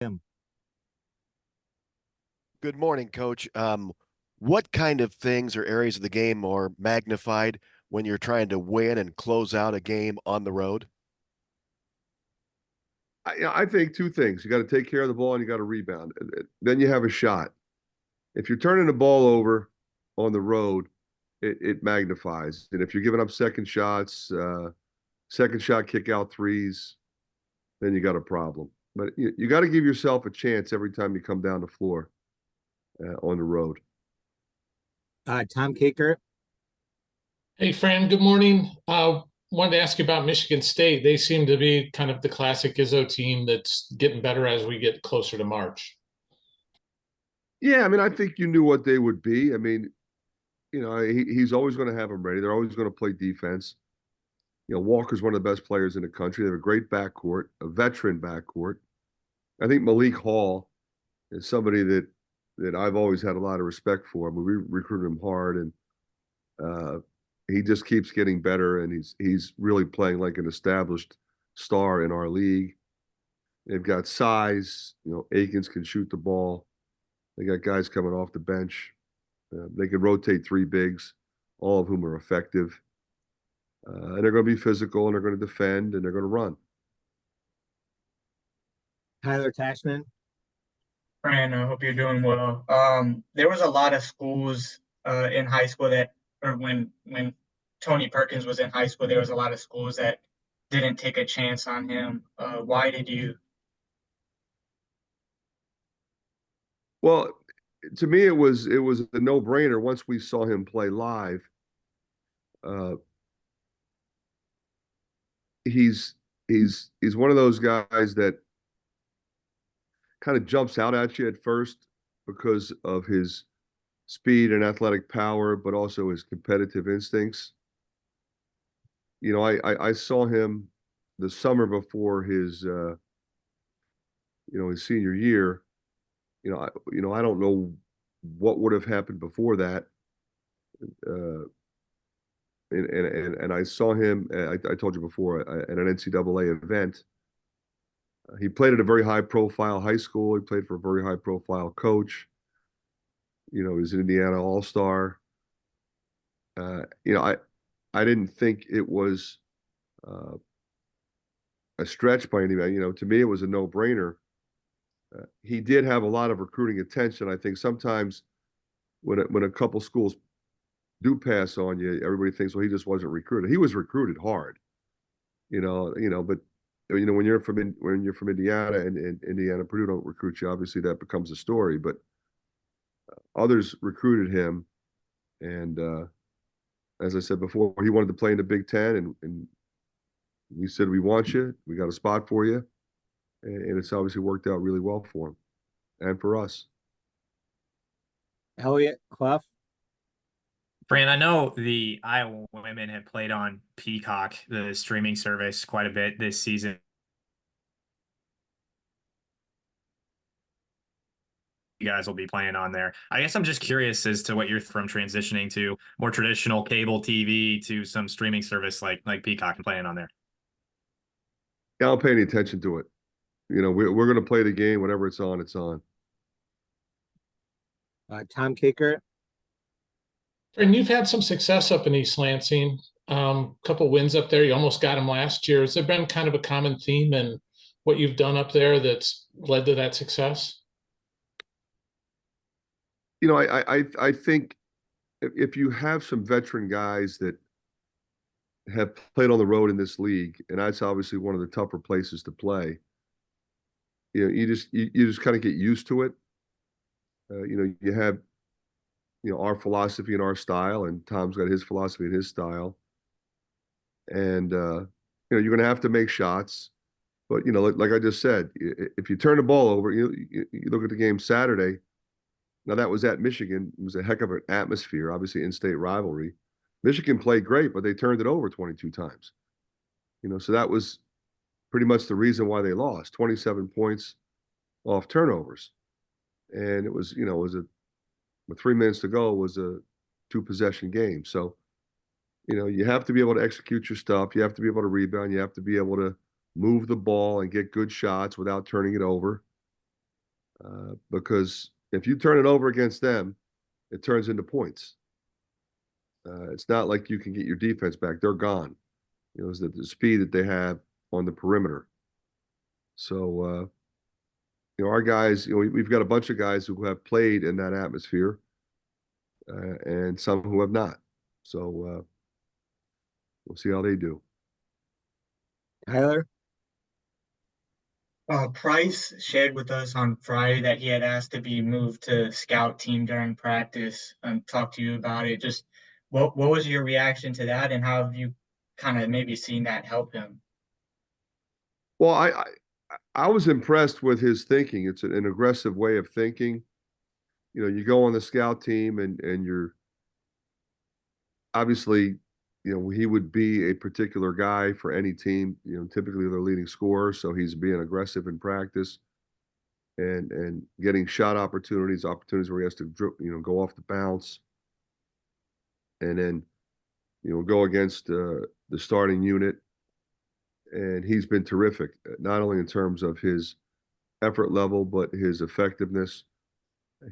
Him. Good morning, Coach. What kind of things or areas of the game are magnified when you're trying to win and close out a game on the road? I think two things. You got to take care of the ball and you got to rebound. Then you have a shot. If you're turning the ball over on the road, it magnifies. And if you're giving up second shots, second shot kick out threes, then you got a problem. But you got to give yourself a chance every time you come down the floor on the road. Tom Caker. Hey, Fran, good morning. Wanted to ask you about Michigan State. They seem to be kind of the classic Izzo team that's getting better as we get closer to March. Yeah, I mean, I think you knew what they would be. I mean, he's always going to have them ready. They're always going to play defense. Walker's one of the best players in the country. They have a great backcourt, a veteran backcourt. I think Malik Hall is somebody that I've always had a lot of respect for. I mean, we recruited him hard, and uh, he just keeps getting better, and he's really playing like an established star in our league. They've got size. Akins can shoot the ball. They got guys coming off the bench. They can rotate three bigs, all of whom are effective. And they're going to be physical, and they're going to defend, and they're going to run. Tyler Tashman. Fran, I hope you're doing well. There was a lot of schools in high school or when Tony Perkins was in high school, there was a lot of schools that didn't take a chance on him. Why did you? Well, to me, it was a no-brainer once we saw him play live. Uh, he's one of those guys that kind of jumps out at you at first because of his speed and athletic power, but also his competitive instincts. I saw him the summer before his senior year. I don't know what would have happened before that. Uh, and I saw him. I told you before at an NCAA event. He played at a very high-profile high school. He played for a very high-profile coach. He was an Indiana All-Star. I didn't think it was uh, a stretch by any. To me, it was a no-brainer. He did have a lot of recruiting attention. I think sometimes when a couple schools do pass on you, everybody thinks, well, he just wasn't recruited. He was recruited hard, but when you're from Indiana and Indiana Purdue don't recruit you, obviously that becomes a story. But others recruited him, and as I said before, he wanted to play in the Big Ten, and we said we want you, we got a spot for you, and it's obviously worked out really well for him and for us. Elliot Clough. Fran, I know the Iowa women have played on Peacock, the streaming service, quite a bit this season. You guys will be playing on there. I guess I'm just curious as to what you're from transitioning to more traditional cable TV to some streaming service like Peacock and playing on there. Yeah, I don't pay any attention to it. We're going to play the game. Whatever it's on, it's on. Tom Caker. And you've had some success up in East Lansing. Couple wins up there. You almost got them last year. Has there been kind of a common theme in what you've done up there that's led to that success? I think if you have some veteran guys that have played on the road in this league, and that's obviously one of the tougher places to play. You just kind of get used to it. You have our philosophy and our style, and Tom's got his philosophy and his style. And you're going to have to make shots, but like I just said, if you turn the ball over, you look at the game Saturday. Now that was at Michigan. It was a heck of an atmosphere, obviously in-state rivalry. Michigan played great, but they turned it over 22 times. So that was pretty much the reason why they lost. 27 points off turnovers, and it was with 3 minutes to go, it was a two-possession game. So you have to be able to execute your stuff. You have to be able to rebound. You have to be able to move the ball and get good shots without turning it over. because if you turn it over against them, it turns into points. It's not like you can get your defense back. They're gone. You know, it's the speed that they have on the perimeter. So, you know, our guys, you know, we've got a bunch of guys who have played in that atmosphere, and some who have not. So we'll see how they do. Tyler, Price shared with us on Friday that he had asked to be moved to scout team during practice and talk to you about it. Just what was your reaction to that, and how have you kind of maybe seen that help him? Well, I was impressed with his thinking. It's an aggressive way of thinking. You know, you go on the scout team and you're obviously, you know, he would be a particular guy for any team. You know, typically they're leading scorer, so he's being aggressive in practice and getting shot opportunities where he has to, you know, go off the bounce, and then, you know, go against the starting unit. And he's been terrific, not only in terms of his effort level, but his effectiveness.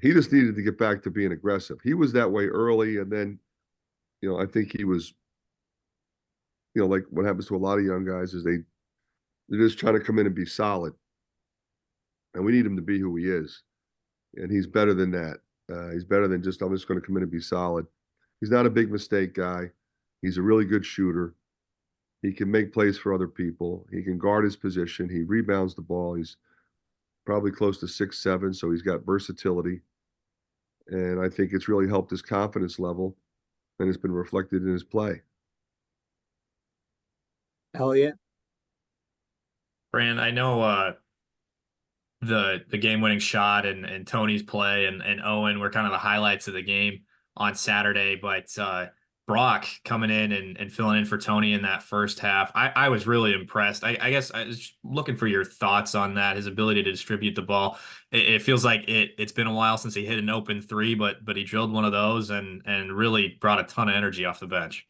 He just needed to get back to being aggressive. He was that way early, and then, you know, I think he was, you know, like what happens to a lot of young guys is they're just trying to come in and be solid, and we need him to be who he is, and he's better than that. He's better than just, I'm just going to come in and be solid. He's not a big mistake guy. He's a really good shooter. He can make plays for other people. He can guard his position. He rebounds the ball. He's probably close to 6'7", so he's got versatility. And I think it's really helped his confidence level, and it's been reflected in his play. Elliot, Fran, I know the game winning shot and Tony's play and Owen were kind of the highlights of the game on Saturday, but Brock coming in and filling in for Tony in that first half, I was really impressed. I guess I was looking for your thoughts on that, his ability to distribute the ball. It feels like it's been a while since he hit an open three, but he drilled one of those and really brought a ton of energy off the bench.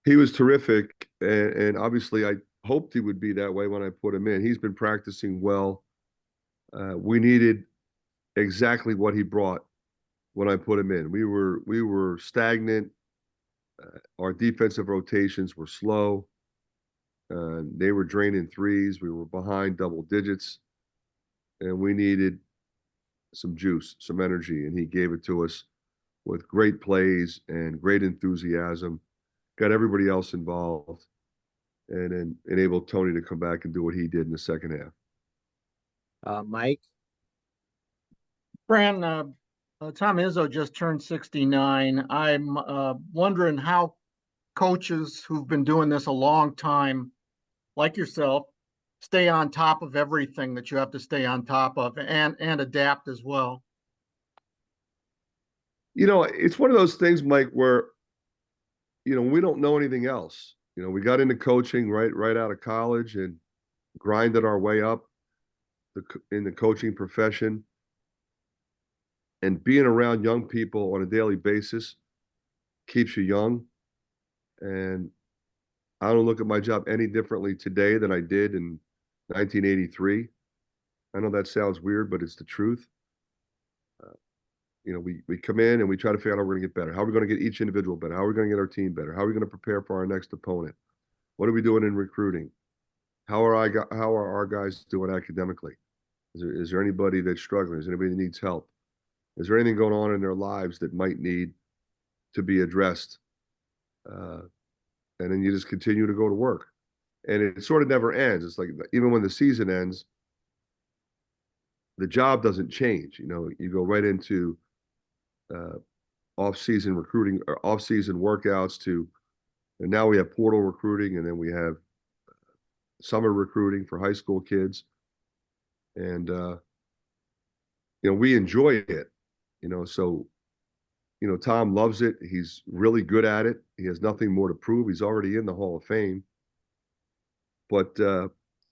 He was terrific, and obviously I hoped he would be that way when I put him in. He's been practicing well. We needed exactly what he brought when I put him in. We were stagnant. Our defensive rotations were slow. They were draining threes. We were behind double digits, and we needed some juice, some energy, and he gave it to us with great plays and great enthusiasm. Got everybody else involved, and then enabled Tony to come back and do what he did in the second half. Mike, Fran, Tom Izzo just turned 69. I'm wondering how coaches who've been doing this a long time, like yourself, stay on top of everything that you have to stay on top of and adapt as well. You know, it's one of those things, Mike, where, you know, we don't know anything else. You know, we got into coaching right out of college and grinded our way up in the coaching profession. And being around young people on a daily basis keeps you young. And I don't look at my job any differently today than I did in 1983. I know that sounds weird, but it's the truth. You know, we come in and we try to figure out how we're going to get better. How are we going to get each individual better? How are we going to get our team better? How are we going to prepare for our next opponent? What are we doing in recruiting? How are our guys doing academically? Is there anybody that's struggling? Is there anybody that needs help? Is there anything going on in their lives that might need to be addressed? And then you just continue to go to work. And it sort of never ends. It's like, even when the season ends, the job doesn't change. You know, you go right into off-season recruiting or off-season workouts and now we have portal recruiting, and then we have summer recruiting for high school kids. And, you know, we enjoy it, you know, so, you know, Tom loves it. He's really good at it. He has nothing more to prove. He's already in the Hall of Fame, but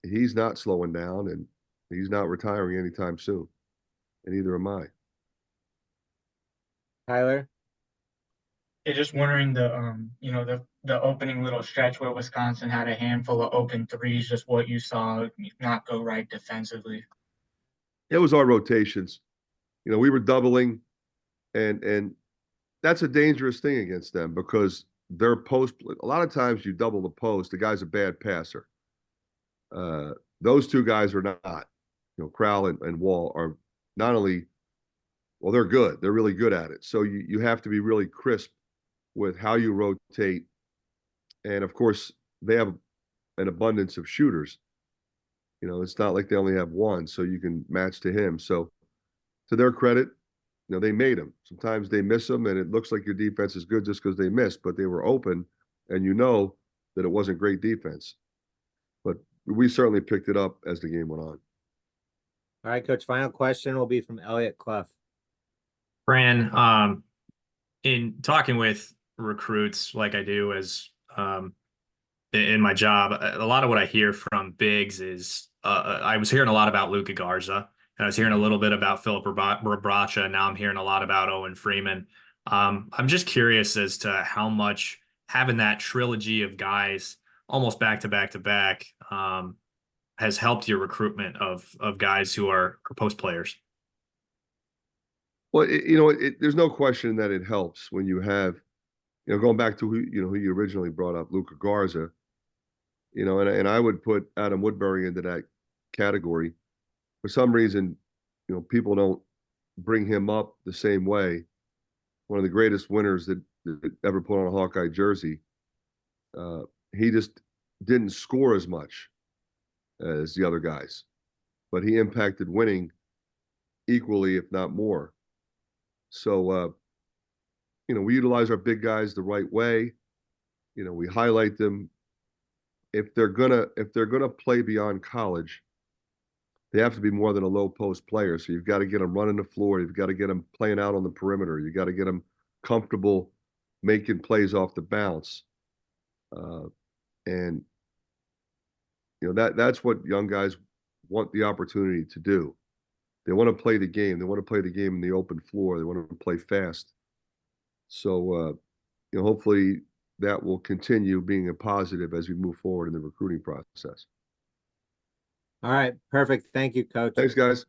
he's not slowing down, and he's not retiring anytime soon, and neither am I. Tyler, Yeah, just wondering you know, the opening little stretch where Wisconsin had a handful of open threes, just what you saw not go right defensively. It was our rotations. You know, we were doubling, and that's a dangerous thing against them because their post. A lot of times you double the post, the guy's a bad passer. Those two guys are not. You know, Crowell and Wall are not only, well, they're good. They're really good at it. So you have to be really crisp with how you rotate. And of course, they have an abundance of shooters. You know, it's not like they only have one, so you can match to him. So to their credit, you know, they made them. Sometimes they miss them, and it looks like your defense is good just because they missed, but they were open, and you know that it wasn't great defense. But we certainly picked it up as the game went on. All right, Coach. Final question will be from Elliot Clough. Fran, in talking with recruits like I do as in my job, a lot of what I hear from bigs is I was hearing a lot about Luka Garza, and I was hearing a little bit about Philip Rabracha. Now I'm hearing a lot about Owen Freeman. I'm just curious as to how much having that trilogy of guys almost back to back to back has helped your recruitment of guys who are post players. Well, there's no question that it helps when you have, going back to who you originally brought up, Luka Garza, and I would put Adam Woodbury into that category. For some reason, people don't bring him up the same way. One of the greatest winners that ever put on a Hawkeye jersey. He just didn't score as much as the other guys, but he impacted winning equally, if not more. So, we utilize our big guys the right way. We highlight them. If they're gonna play beyond college, they have to be more than a low post player. So you've got to get them running the floor. You've got to get them playing out on the perimeter. You got to get them comfortable making plays off the bounce. And that's what young guys want the opportunity to do. They want to play the game. They want to play the game in the open floor. They want to play fast. So, hopefully that will continue being a positive as we move forward in the recruiting process. All right, perfect. Thank you, Coach. Thanks, guys.